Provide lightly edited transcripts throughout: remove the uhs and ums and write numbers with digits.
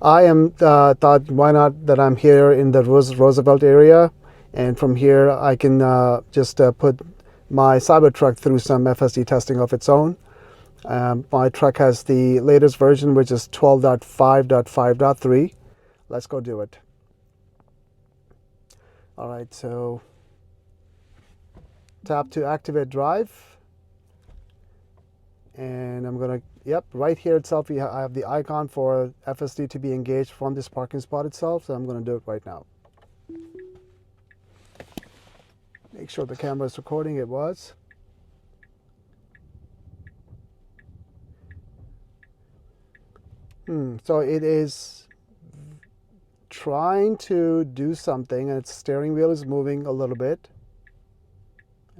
I am thought, why not that I'm here in the Roosevelt area, and from here I can just put my Cybertruck through some FSD testing of its own. My truck has the latest version, which is 12.5.5.3. Let's go do it. All right, so tap to activate drive. And I'm gonna, yep, right here itself, I have the icon for FSD to be engaged from this parking spot itself. So I'm gonna do it right now. Make sure the camera is recording. It was. So it is trying to do something, and its steering wheel is moving a little bit.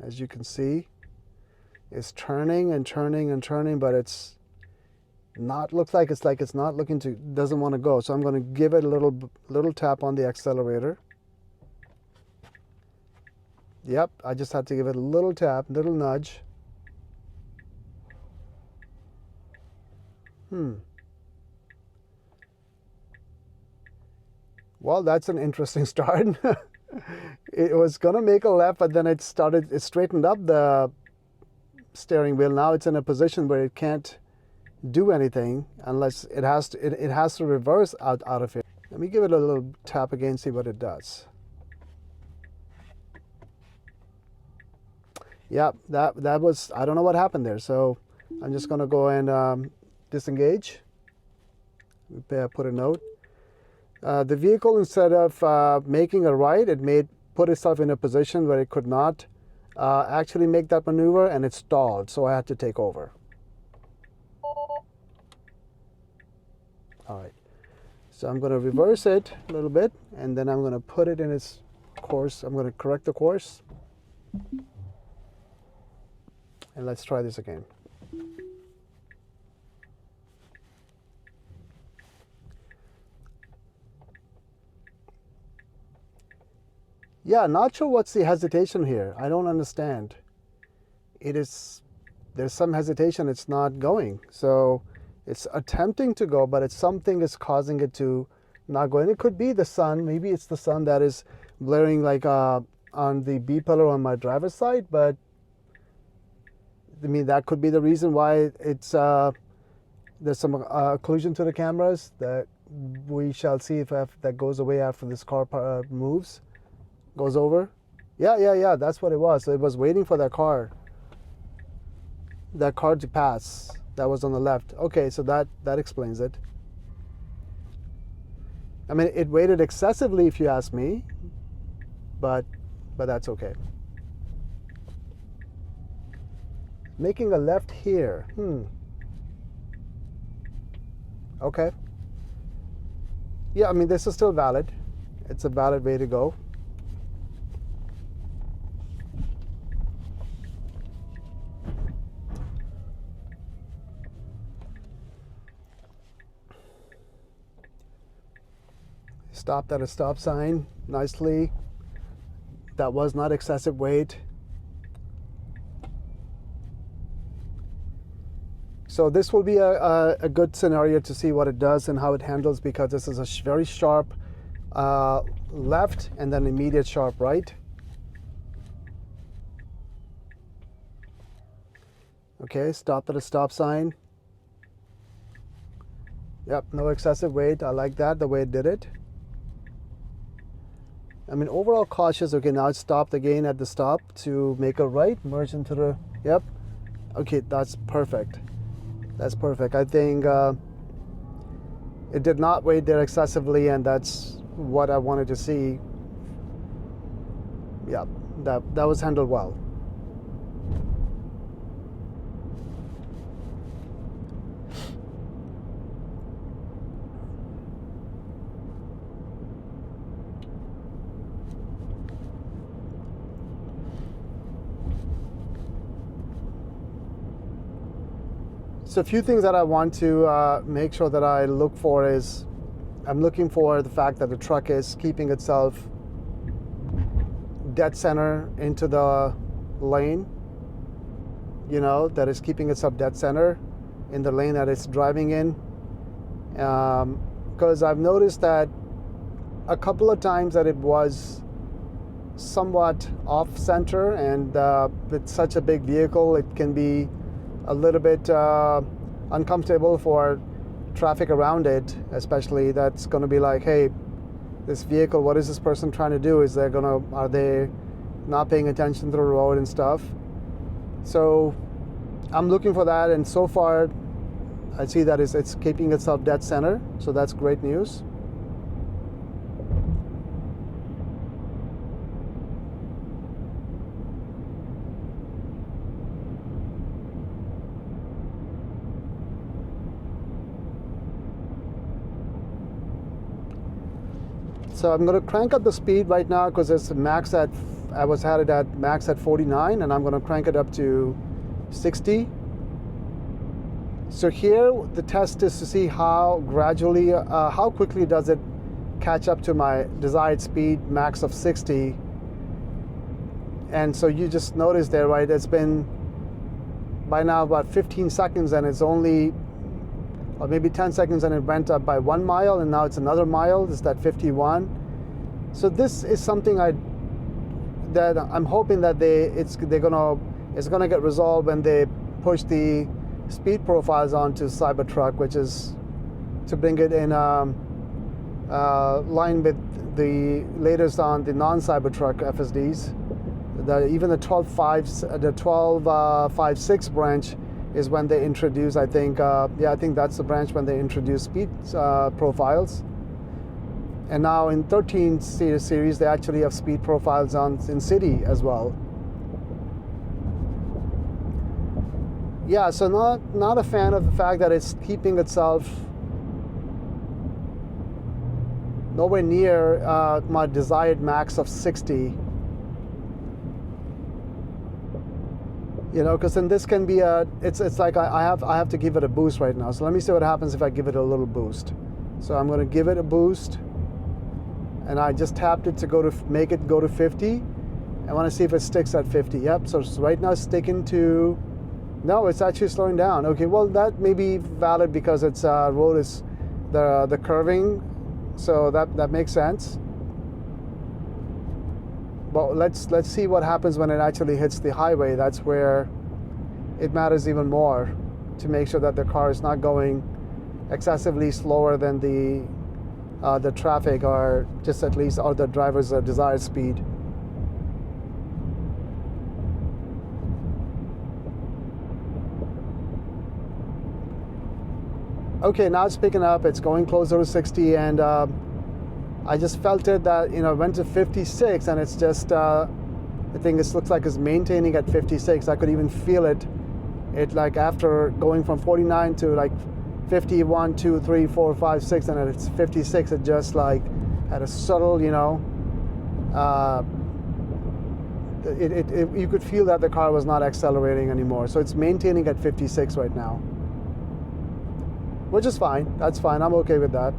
As you can see, it's turning and turning and turning, but it's not, looks like it's not looking to, doesn't want to go. So I'm going to give it a little tap on the accelerator. Yep, I just had to give it a little tap, little nudge. Well, that's an interesting start. It was gonna make a left, but then it straightened up the steering wheel. Now it's in a position where it can't do anything unless it has to reverse out of it. Let me give it a little tap again, see what it does. Yeah, that was, I don't know what happened there. So I'm just gonna go and disengage. Put a note. The vehicle, instead of making a right, it put itself in a position where it could not actually make that maneuver, and it stalled, so I had to take over. All right, so I'm going to reverse it a little bit, and then I'm going to put it in its course. I'm going to correct the course, and let's try this again. Yeah, not sure what's the hesitation here. I don't understand. There's some hesitation. It's not going. So it's attempting to go, but something is causing it to not go. And it could be the sun. Maybe it's the sun that is blaring like on the B pillar on my driver's side. But I mean, that could be the reason why it's there's some occlusion to the cameras that we shall see if that goes away after this car moves. Goes over. Yeah, that's what it was. So it was waiting for that car to pass. That was on the left. Okay, so that explains it. I mean, it waited excessively, if you ask me, but that's okay. Making a left here. Okay. Yeah, I mean, this is still valid. It's a valid way to go. Stopped at a stop sign nicely. That was not excessive weight. So this will be a good scenario to see what it does and how it handles, because this is a very sharp left and then immediate sharp right. Okay, stopped at a stop sign. Yep, no excessive weight. I like that, the way it did it. I mean, overall cautious. Okay, now it stopped again at the stop to make a right, merge into the, yep. Okay, that's perfect. That's perfect. I think it did not wait there excessively, and that's what I wanted to see. Yeah, that was handled well. So a few things that I want to make sure that I look for is, I'm looking for the fact that the truck is keeping itself dead center into the lane, you know, that is keeping itself dead center in the lane that it's driving in. because I've noticed that a couple of times that it was somewhat off center, and with such a big vehicle it can be a little bit uncomfortable for traffic around it, especially that's going to be like, hey, this vehicle, what is this person trying to do? Are they not paying attention to the road and stuff? So I'm looking for that, and so far I see that it's keeping itself dead center, so that's great news. So I'm going to crank up the speed right now because it's max at, had it at max at 49, and I'm going to crank it up to 60. So here the test is to see how gradually, how quickly does it catch up to my desired speed max of 60. And so you just notice there, right, it's been by now about 15 seconds, and it's only, or maybe 10 seconds, and it went up by 1 mile, and now it's another mile. It's that 51. So this is something that I'm hoping that it's gonna get resolved when they push the speed profiles onto Cybertruck, which is to bring it in line with the latest on the non-Cybertruck FSDs. Even the 12.5.5.6 branch is when they introduce, I think, I think that's the branch when they introduce speed profiles. And now in 13 series, they actually have speed profiles in city as well. Yeah, so not a fan of the fact that it's keeping itself nowhere near my desired max of 60. You know, because then this can be it's like I have to give it a boost right now. So let me see what happens if I give it a little boost. So I'm going to give it a boost, and I just tapped it to make it go to 50. I want to see if it sticks at 50. Yep. So right now it's sticking to. No, it's actually slowing down. Okay. Well, that may be valid because its road is the curving, so that makes sense. But let's see what happens when it actually hits the highway. That's where it matters even more, to make sure that the car is not going excessively slower than the traffic, or just at least or the driver's desired speed. Okay, now it's picking up. It's going closer to 60, and I just felt it that, you know, it went to 56, and it's just, I think it looks like it's maintaining at 56. I could even feel it. It like after going from 49 to like 51, 2, 3, 4, 5, 6, and it's 56, it just like had a subtle, you know, you could feel that the car was not accelerating anymore. So it's maintaining at 56 right now, which is fine. That's fine. I'm okay with that.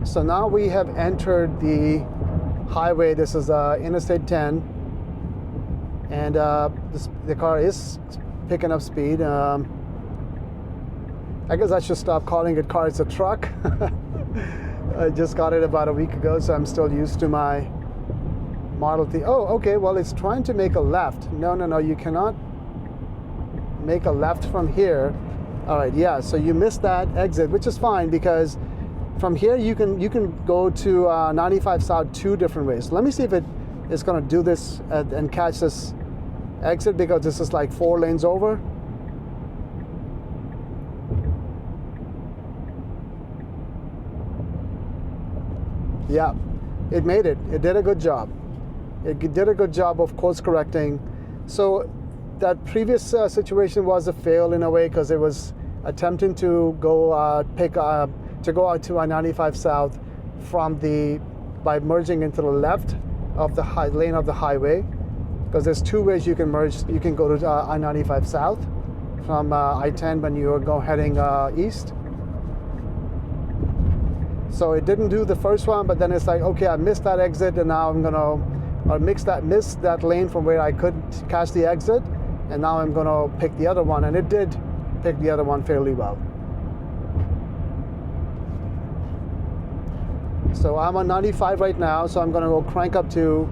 So now we have entered the highway. This is Interstate 10, and the car is picking up speed. I guess I should stop calling it car. It's a truck. I just got it about a week ago, so I'm still used to my Model T. Oh, okay. Well, it's trying to make a left. No. You cannot make a left from here. All right. Yeah. So you missed that exit, which is fine, because from here you can go to 95 South 2 different ways. Let me see if it is going to do this and catch this exit, because this is like 4 lanes over. Yeah, it made it. It did a good job. It did a good job of course correcting. So that previous situation was a fail in a way, because it was attempting to go go out to I-95 South by merging into the left of the lane of the highway, because there's 2 ways you can merge. You can go to I-95 South from I-10 when you are heading east. So it didn't do the first one, but then it's like, okay, I missed that exit, and now I'm gonna miss that lane from where I couldn't catch the exit, And now I'm going to pick the other one, and it did pick the other one fairly well. So I'm on 95 right now, so I'm going to go crank up to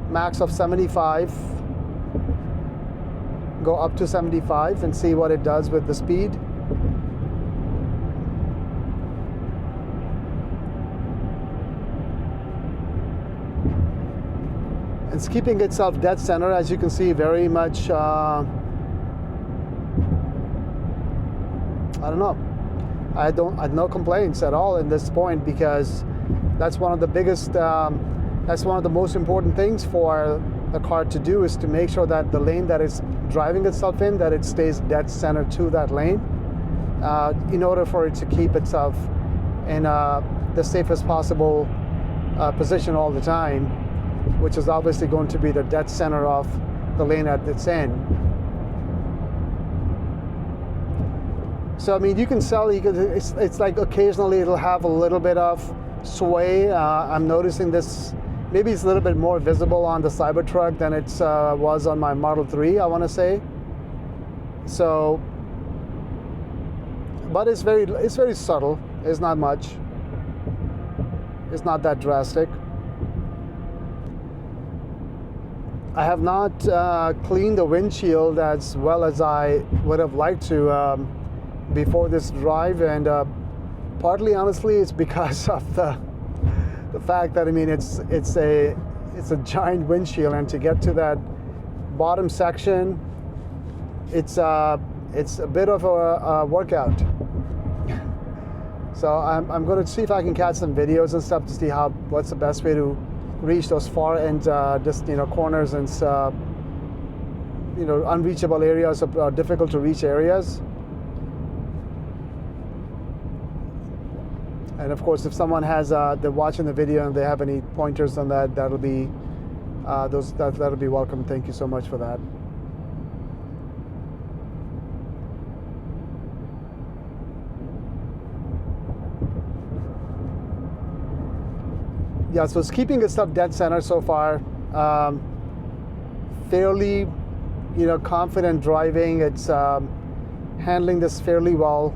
max of 75, go up to 75 and see what it does with the speed. It's keeping itself dead center, as you can see, very much, I don't know. I have no complaints at all in this point, because that's one of the biggest, that's one of the most important things for the car to do, is to make sure that the lane that it's driving itself in, that it stays dead center to that lane, in order for it to keep itself in the safest possible position all the time, which is obviously going to be the dead center of the lane that it's in. So I mean, you can tell, it's like occasionally it'll have a little bit of sway. I'm noticing this, maybe it's a little bit more visible on the Cybertruck than it was on my Model 3, I want to say. So, but it's very subtle. It's not much. It's not that drastic. I have not cleaned the windshield as well as I would have liked to before this drive, and partly, honestly, it's because of the fact that, I mean, it's a giant windshield, and to get to that bottom section, it's a bit of a workout. So I'm going to see if I can catch some videos and stuff to see what's the best way to reach those far end, just, you know, corners and you know, unreachable areas, or difficult to reach areas. And of course, if someone has they're watching the video and they have any pointers on that, that'll be that'll be welcome. Thank you so much for that. Yeah, so it's keeping itself dead center so far. Fairly, you know, confident driving. It's handling this fairly well.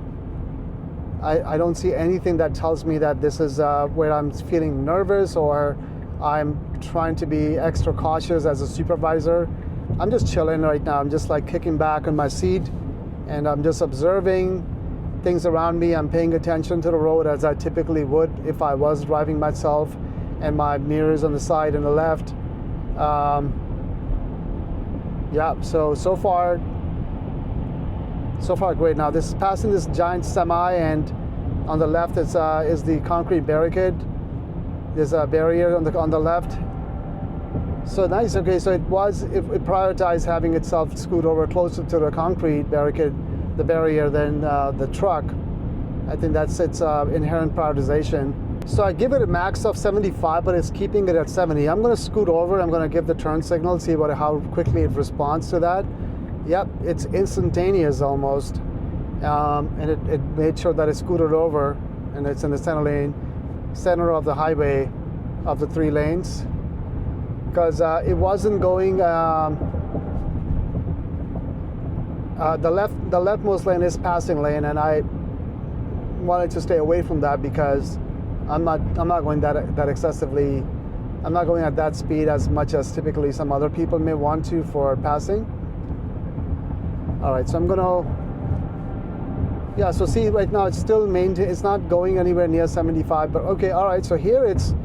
I don't see anything that tells me that this is where I'm feeling nervous or I'm trying to be extra cautious as a supervisor. I'm just chilling right now. I'm just like kicking back on my seat, and I'm just observing things around me. I'm paying attention to the road as I typically would if I was driving myself, and my mirrors on the side and the left. Yeah, so far great. Now this is passing this giant semi, and on the left is the concrete barricade. There's a barrier on the left. So nice. Okay, so it prioritized having itself scoot over closer to the concrete barricade, the barrier, than the truck. I think that's its inherent prioritization. So I give it a max of 75, but it's keeping it at 70. I'm going to scoot over. I'm going to give the turn signal, see how quickly it responds to that. Yep, it's instantaneous almost. And it made sure that it scooted over, and it's in the center of the highway of the 3 lanes. Because it wasn't going, the leftmost lane is passing lane, and I wanted to stay away from that because I'm not going that excessively. I'm not going at that speed as much as typically some other people may want to for passing. All right, so I'm gonna, yeah. So see, right now it's still it's not going anywhere near 75. But okay, all right. So here it's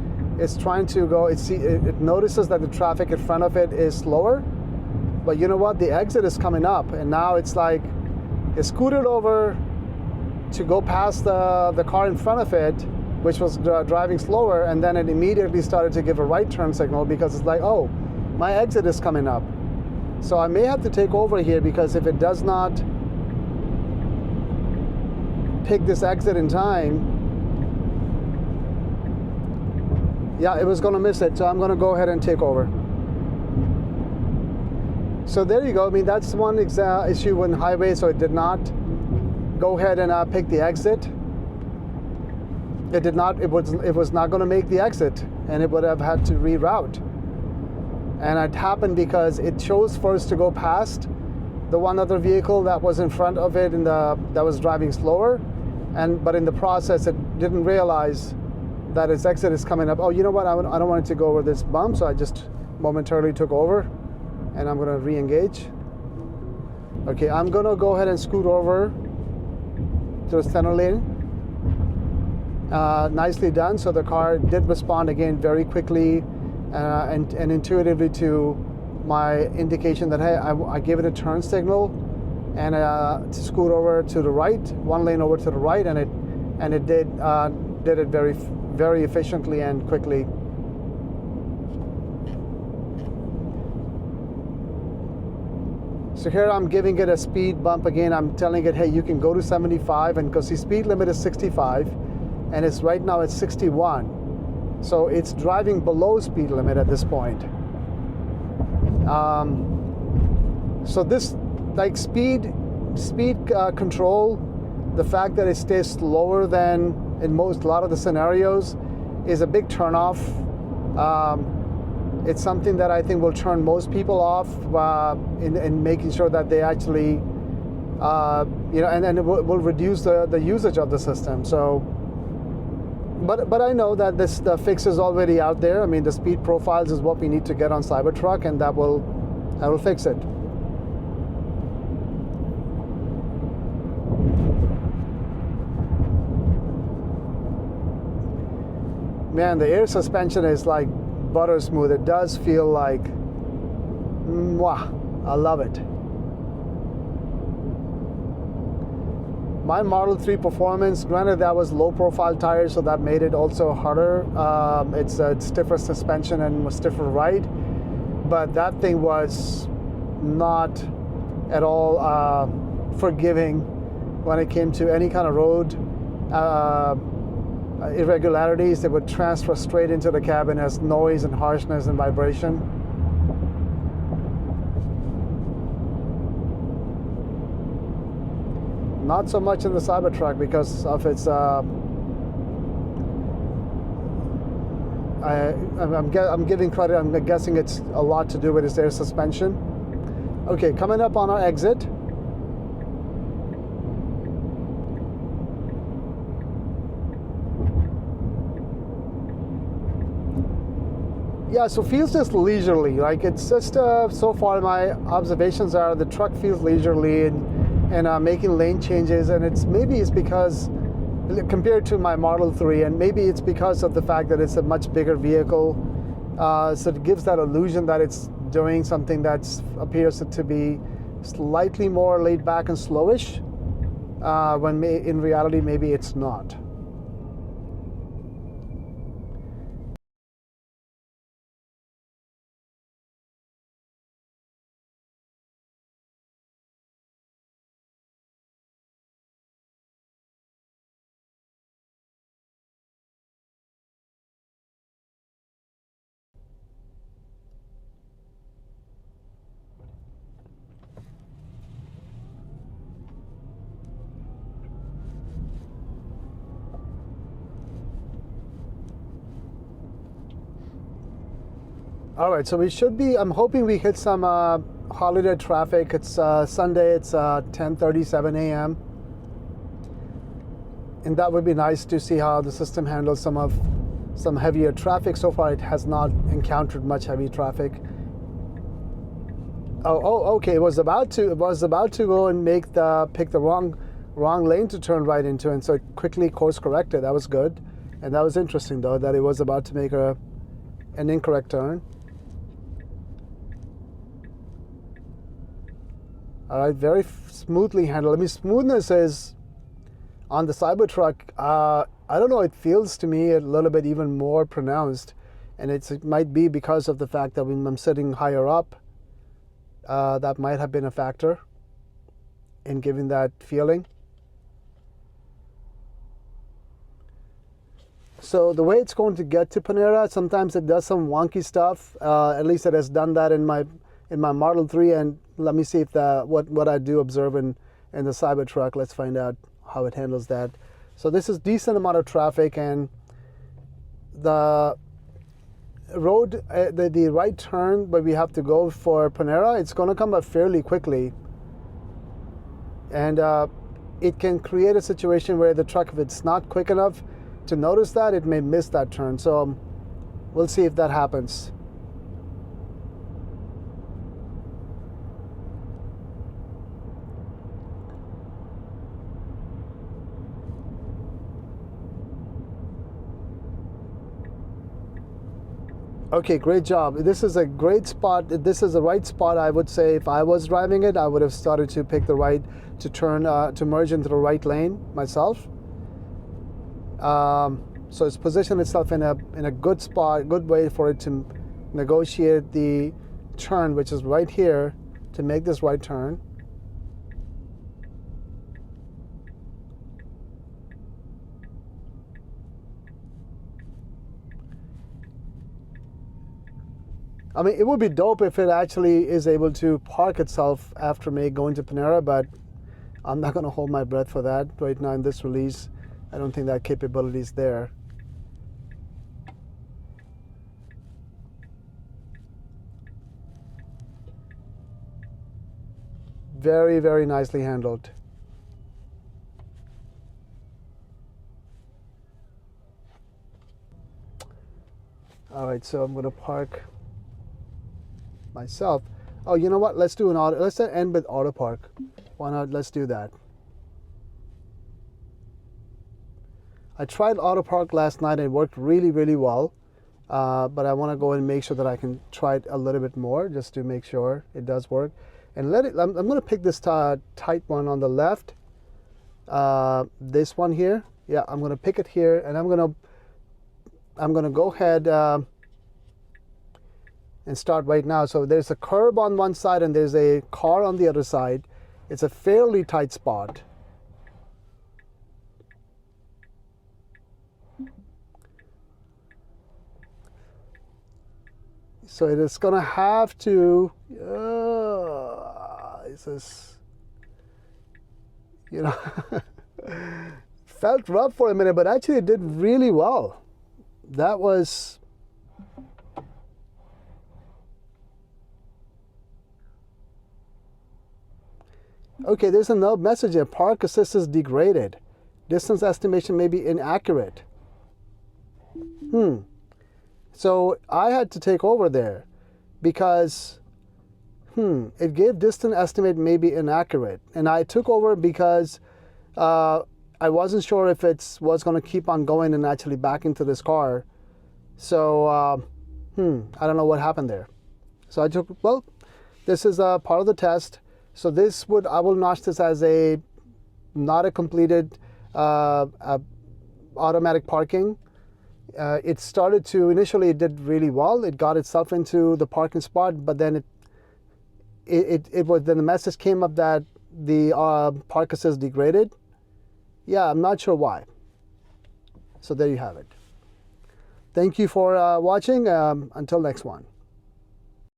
trying to go. It notices that the traffic in front of it is slower, but you know what? The exit is coming up, and now it's like it scooted over to go past the car in front of it, which was driving slower, and then it immediately started to give a right turn signal because it's like, oh, my exit is coming up. So I may have to take over here, because if it does not pick this exit in time, yeah, it was going to miss it. So I'm going to go ahead and take over. So there you go. I mean, that's one issue in highway. So it did not go ahead and pick the exit. It did not. It was not going to make the exit, and it would have had to reroute. And it happened because it chose first to go past the one other vehicle that was in front of it that was driving slower, but in the process it didn't realize that its exit is coming up. Oh, you know what? I don't want it to go over this bump, so I just momentarily took over, and I'm going to re-engage. Okay, I'm going to go ahead and scoot over to the center lane. Nicely done. So the car did respond again very quickly and intuitively to my indication that, hey, I gave it a turn signal and to scoot over to the right, one lane over to the right, and it did it very, very efficiently and quickly. So here I'm giving it a speed bump again. I'm telling it, hey, you can go to 75, and because the speed limit is 65, and it's right now at 61. So it's driving below speed limit at this point. So this, like speed control, the fact that it stays slower than in a lot of the scenarios is a big turnoff. It's something that I think will turn most people off in making sure that they actually, and it will reduce the usage of the system. So, but I know that the fix is already out there. I mean, the speed profiles is what we need to get on Cybertruck, and that will fix it. Man, the air suspension is like butter smooth. It does feel like Muah. I love it. My Model 3 performance, granted that was low profile tires, so that made it also harder. It's a stiffer suspension and a stiffer ride, but that thing was not at all forgiving when it came to any kind of road irregularities. They would transfer straight into the cabin as noise and harshness and vibration. Not so much in the Cybertruck because of its I'm giving credit. I'm guessing it's a lot to do with its air suspension. Okay, coming up on our exit. Yeah, so feels just leisurely. Like it's just so far my observations are the truck feels leisurely and making lane changes, and maybe it's because compared to my Model 3, and maybe it's because of the fact that it's a much bigger vehicle, so it gives that illusion that it's doing something that appears to be slightly more laid back and slowish, when in reality maybe it's not. All right, so we should be, I'm hoping we hit some holiday traffic. It's Sunday, it's 10:37 a.m. And that would be nice to see how the system handles some heavier traffic. So far it has not encountered much heavy traffic. Oh, okay, it was about to go and pick the wrong lane to turn right into, and so it quickly course corrected. That was good. And that was interesting though, that it was about to make an incorrect turn. All right, very smoothly handled. I mean, smoothness is on the Cybertruck. I don't know. It feels to me a little bit even more pronounced, and it might be because of the fact that when I'm sitting higher up, that might have been a factor in giving that feeling. So the way it's going to get to Panera, sometimes it does some wonky stuff. At least it has done that in my Model 3, and let me see if what I do observe in the Cybertruck. Let's find out how it handles that. So this is decent amount of traffic, and the road, the right turn where we have to go for Panera, it's going to come up fairly quickly. And it can create a situation where the truck, if it's not quick enough to notice that, it may miss that turn. So we'll see if that happens. Okay, great job. This is a great spot. This is the right spot, I would say. If I was driving it, I would have started to pick the right, to turn, to merge into the right lane myself. So it's positioned itself in a good spot, good way for it to negotiate the turn, which is right here, to make this right turn. I mean, it would be dope if it actually is able to park itself after me going to Panera, but I'm not going to hold my breath for that right now in this release. I don't think that capability is there. Very, very nicely handled. All right, so I'm going to park myself. Oh, you know what? Let's do an auto. Let's end with auto park. Why not? Let's do that. I tried auto park last night and it worked really, really well. But I want to go and make sure that I can try it a little bit more just to make sure it does work. And let it. I'm going to pick this tight one on the left. This one here. Yeah, I'm going to pick it here, and I'm going to go ahead and start right now. So there's a curb on one side and there's a car on the other side. It's a fairly tight spot. So it is going to have to, this is, you know, felt rough for a minute, but actually it did really well. That was, okay, there's another message here. Park assist is degraded. Distance estimation may be inaccurate. So I had to take over there because, it gave distance estimate may be inaccurate. And I took over because I wasn't sure if it was going to keep on going and actually back into this car. So, I don't know what happened there. So I took, well, this is a part of the test. So this would, I will notch this as not a completed automatic parking. It started to, initially it did really well. It got itself into the parking spot, but then then the message came up that the park assist degraded. Yeah, I'm not sure why. So there you have it. Thank you for watching. Until next one.